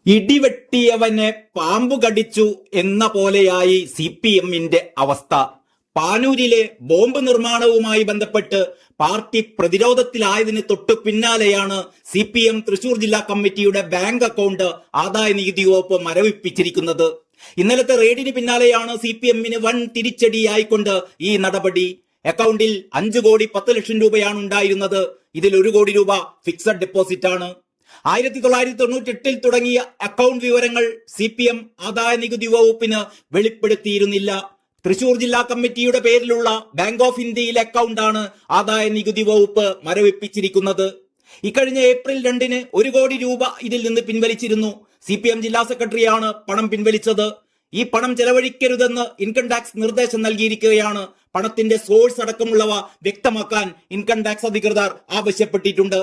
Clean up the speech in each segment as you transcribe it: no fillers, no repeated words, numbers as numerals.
ഇടിവെട്ടിയവനെ പാമ്പു കടിച്ചു എന്ന പോലെയായി CPM-ന്റെ അവസ്ഥ. പാനൂരിലെ ബോംബ് നിർമ്മാണവുമായി ബന്ധപ്പെട്ട് പാർട്ടി പ്രതിരോധത്തിലായതിന് തൊട്ടു പിന്നാലെയാണ് CPM തൃശൂർ ജില്ലാ കമ്മിറ്റിയുടെ ബാങ്ക് അക്കൗണ്ട് ആദായ നികുതി വകുപ്പ് മരവിപ്പിച്ചിരിക്കുന്നത്. ഇന്നലത്തെ റെയ്ഡിന് പിന്നാലെയാണ് CPM-ന് വൻ തിരിച്ചടിയായിക്കൊണ്ട് ഈ നടപടി. അക്കൗണ്ടിൽ 5 കോടി 10 ലക്ഷം രൂപയാണ് ഉണ്ടായിരുന്നത്. ഇതിൽ 1 കോടി രൂപ ഫിക്സഡ് ഡെപ്പോസിറ്റ് ആണ്. 1998 തുടങ്ങിയ അക്കൗണ്ട് വിവരങ്ങൾ CPM ആദായ നികുതി വകുപ്പിന് വെളിപ്പെടുത്തിയിരുന്നില്ല. തൃശൂർ ജില്ലാ കമ്മിറ്റിയുടെ പേരിലുള്ള ബാങ്ക് ഓഫ് ഇന്ത്യയിലെ അക്കൗണ്ടാണ് ആദായ നികുതി വകുപ്പ് മരവിപ്പിച്ചിരിക്കുന്നത്. ഇക്കഴിഞ്ഞ ഏപ്രിൽ 2-ന് 1 കോടി രൂപ ഇതിൽ നിന്ന് പിൻവലിച്ചിരുന്നു. CPM ജില്ലാ സെക്രട്ടറിയാണ് പണം പിൻവലിച്ചത്. ഈ പണം ചെലവഴിക്കരുതെന്ന് ഇൻകം ടാക്സ് നിർദ്ദേശം നൽകിയിരിക്കുകയാണ്. പണത്തിന്റെ സോഴ്സ് അടക്കമുള്ളവ വ്യക്തമാക്കാൻ ഇൻകം ടാക്സ് അധികൃതർ ആവശ്യപ്പെട്ടിട്ടുണ്ട്.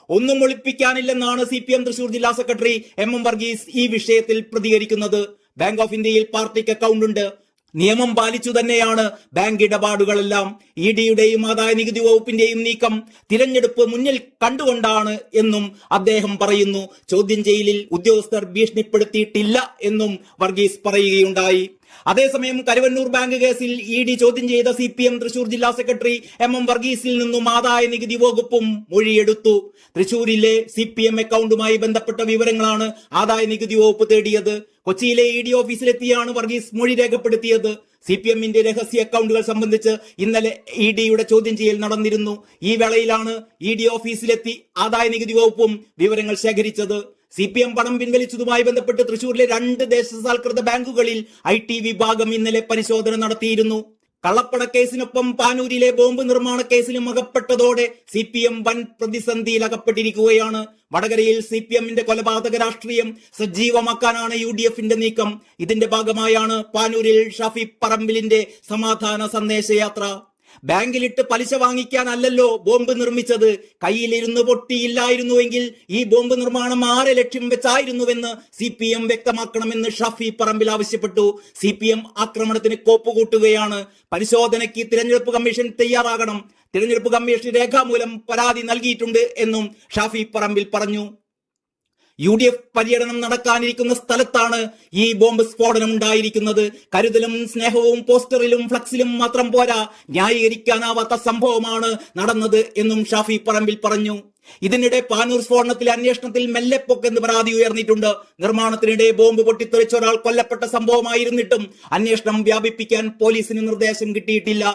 ഒന്നും ഒളിപ്പിക്കാനില്ലെന്നാണ് CPM തൃശൂർ ജില്ലാ സെക്രട്ടറി MM വർഗീസ് ഈ വിഷയത്തിൽ പ്രതികരിക്കുന്നത്. ബാങ്ക് ഓഫ് ഇന്ത്യയിൽ പാർട്ടിക്ക് അക്കൗണ്ട് ഉണ്ട്. നിയമം പാലിച്ചു തന്നെയാണ് ബാങ്ക് ഇടപാടുകളെല്ലാം. ED-യുടെയും ആദായ നികുതി വകുപ്പിന്റെയും നീക്കം തിരഞ്ഞെടുപ്പ് മുന്നിൽ കണ്ടുകൊണ്ടാണ് എന്നും അദ്ദേഹം പറയുന്നു. ചോദ്യം ചെയ്യലിൽ ഉദ്യോഗസ്ഥർ ഭീഷണിപ്പെടുത്തിയിട്ടില്ല എന്നും വർഗീസ് പറയുകയുണ്ടായി. അതേസമയം കരുവന്നൂർ ബാങ്ക് കേസിൽ ED ചോദ്യം ചെയ്ത CPM തൃശൂർ ജില്ലാ സെക്രട്ടറി MM വർഗീസിൽ നിന്നും ആദായ നികുതി വകുപ്പും മൊഴിയെടുത്തു. തൃശൂരിലെ CPM അക്കൗണ്ടുമായി ബന്ധപ്പെട്ട വിവരങ്ങളാണ് ആദായ നികുതി വകുപ്പ് തേടിയത്. കൊച്ചിയിലെ ED ഓഫീസിലെത്തിയാണ് വർഗീസ് മൊഴി രേഖപ്പെടുത്തിയത്. CPM-ന്റെ രഹസ്യ അക്കൗണ്ടുകൾ സംബന്ധിച്ച് ഇന്നലെ ED-യുടെ ചോദ്യം ചെയ്യൽ നടന്നിരുന്നു. ഈ വേളയിലാണ് ED ഓഫീസിലെത്തി ആദായ നികുതി വകുപ്പും വിവരങ്ങൾ ശേഖരിച്ചത്. CPM പണം പിൻവലിച്ചതുമായി ബന്ധപ്പെട്ട് തൃശൂരിലെ 2 ദേശസാൽകൃത ബാങ്കുകളിൽ IT വിഭാഗം ഇന്നലെ പരിശോധന നടത്തിയിരുന്നു. കള്ളപ്പണ കേസിനൊപ്പം പാനൂരിലെ ബോംബ് നിർമ്മാണ കേസിലും അകപ്പെട്ടതോടെ CPM വൻ പ്രതിസന്ധിയിൽ അകപ്പെട്ടിരിക്കുകയാണ്. വടകരയിൽ CPM-ന്റെ കൊലപാതക രാഷ്ട്രീയം സജീവമാക്കാനാണ് UDF-ന്റെ നീക്കം. ഇതിന്റെ ഭാഗമായാണ് പാനൂരിൽ ഷാഫി പറമ്പിലിന്റെ സമാധാന സന്ദേശയാത്ര. ബാങ്കിലിട്ട് പലിശ വാങ്ങിക്കാനല്ലല്ലോ ബോംബ് നിർമ്മിച്ചത്. കയ്യിലിരുന്ന് പൊട്ടിയില്ലായിരുന്നുവെങ്കിൽ ഈ ബോംബ് നിർമ്മാണം ആരെ ലക്ഷ്യം വെച്ചായിരുന്നുവെന്ന് CPM വ്യക്തമാക്കണമെന്ന് ഷാഫി പറമ്പിൽ ആവശ്യപ്പെട്ടു. CPM ആക്രമണത്തിന് കോപ്പുകൂട്ടുകയാണ്. പരിശോധനയ്ക്ക് തിരഞ്ഞെടുപ്പ് കമ്മീഷൻ തയ്യാറാകണം. തിരഞ്ഞെടുപ്പ് കമ്മീഷൻ രേഖാമൂലം പരാതി നൽകിയിട്ടുണ്ട് എന്നും ഷാഫി പറമ്പിൽ പറഞ്ഞു. UDF പര്യടനം നടക്കാനിരിക്കുന്ന സ്ഥലത്താണ് ഈ ബോംബ് സ്ഫോടനം ഉണ്ടായിരിക്കുന്നത്. കരുതലും സ്നേഹവും പോസ്റ്ററിലും ഫ്ലക്സിലും മാത്രം പോരാ, ന്യായീകരിക്കാനാവാത്ത സംഭവമാണ് നടന്നത് എന്നും ഷാഫി പറമ്പിൽ പറഞ്ഞു. ഇതിനിടെ പാനൂർ സ്ഫോടനത്തിലെ അന്വേഷണത്തിൽ മെല്ലെപ്പൊക്കെന്ന് പരാതി ഉയർന്നിട്ടുണ്ട്. നിർമ്മാണത്തിനിടെ ബോംബ് പൊട്ടിത്തെറിച്ച ഒരാൾ കൊല്ലപ്പെട്ട സംഭവമായിരുന്നിട്ടും അന്വേഷണം വ്യാപിപ്പിക്കാൻ പോലീസിന് നിർദ്ദേശം കിട്ടിയിട്ടില്ല.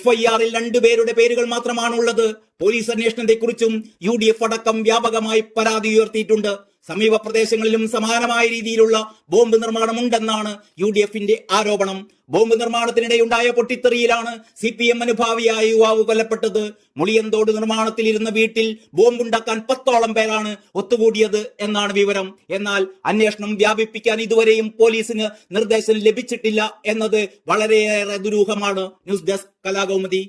FIR-ൽ 2 പേരുടെ പേരുകൾ മാത്രമാണുള്ളത്. പോലീസ് അന്വേഷണത്തെക്കുറിച്ചും UDF അടക്കം വ്യാപകമായി പരാതി ഉയർത്തിയിട്ടുണ്ട്. സമീപ പ്രദേശങ്ങളിലും സമാനമായ രീതിയിലുള്ള ബോംബ് നിർമ്മാണം ഉണ്ടെന്നാണ് UDF-ന്റെ ആരോപണം. ബോംബ് നിർമ്മാണത്തിനിടെയുണ്ടായ പൊട്ടിത്തെറിയിലാണ് CPM അനുഭാവിയായ യുവാവ് കൊല്ലപ്പെട്ടത്. മുളിയന്തോട് നിർമ്മാണത്തിലിരുന്ന വീട്ടിൽ ബോംബുണ്ടാക്കാൻ 10ഓളം പേരാണ് ഒത്തുകൂടിയത് എന്നാണ് വിവരം. എന്നാൽ അന്വേഷണം വ്യാപിപ്പിക്കാൻ ഇതുവരെയും പോലീസിന് നിർദ്ദേശം ലഭിച്ചിട്ടില്ല എന്നത് വളരെയേറെ ദുരൂഹമാണ്. News desk Kalakaumudi.